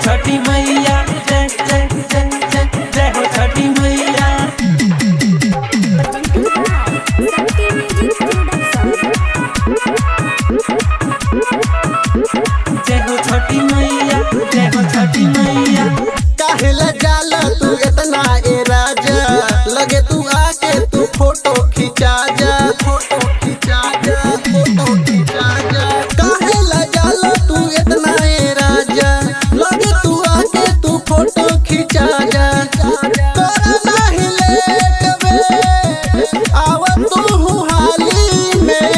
छठी मैया, जय जय जय जय जय हो छठी मैया। जय हो छठी मैया, जय हो छठी मैया। काहेला जाला तू इतना ए राजा, लगे तू आके तू फोटो खिंचा जा, फोटो खिंचा जा, फोटो खिंचा जा। काहेला जाला तू इतना ए राजा, लगे तू आके तू फोटो खिंचा जा। तोरा नाही लेट बे, आवा तू हाली में,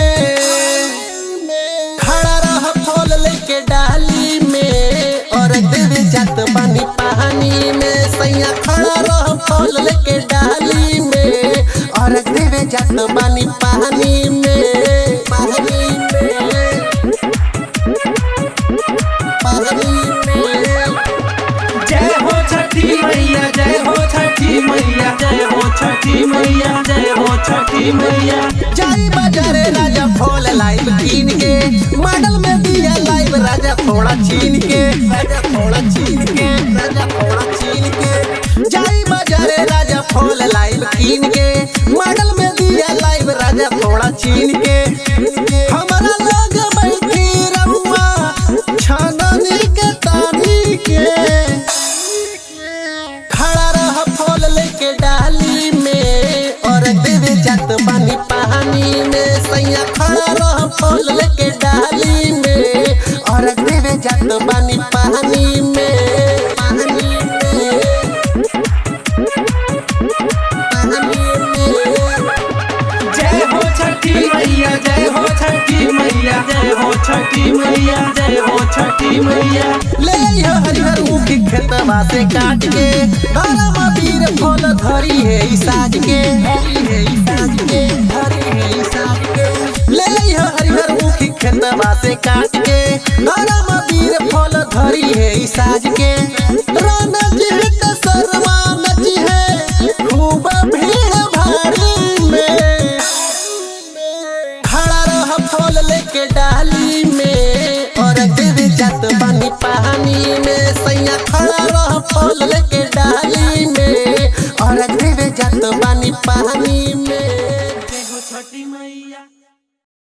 खड़ा रह फूल लेके डाली में, और देवे जात पानी पानी में। सैया खड़ा रह फूल लेके डाली में, और देवे जात पानी पानी में, पानी में, पानी में। जय हो छठी मैया, जय हो छठी मैया, जय हो छठी मैया, जय हो छठी मैया। जाई बाजारे राजा फूल लाइव कीन के, मॉडल में दिया लाइव राजा थोड़ा छीन के, राजा थोड़ा छीन के, राजा थोड़ा छीन के। जाई बाजारे राजा फूल लाइव कीन के, मॉडल में दिया लाइव राजा थोड़ा छीन के। हमारा लोग बैठी रहुआ छाननी के तानी के, खड़ा रह फूल लेके डाली में, और देवे जात पानी पानी में। सैया खड़ा रह फूल लेके डाली में, और देवे जात पानी पानी में, पानी में, पानी में। जय हो छठी मैया, जय हो छठी मैया, जय हो छठी मैया, जय हो छठी मैया। ले आइयो हरिहर ऊखी खेतवा से काट के, धारा मबीर फूल धरी है ई साज के, धरी है ई साज के, धरी है ई साज के। ले आइयो हरिहर ऊखी खेतवा से काट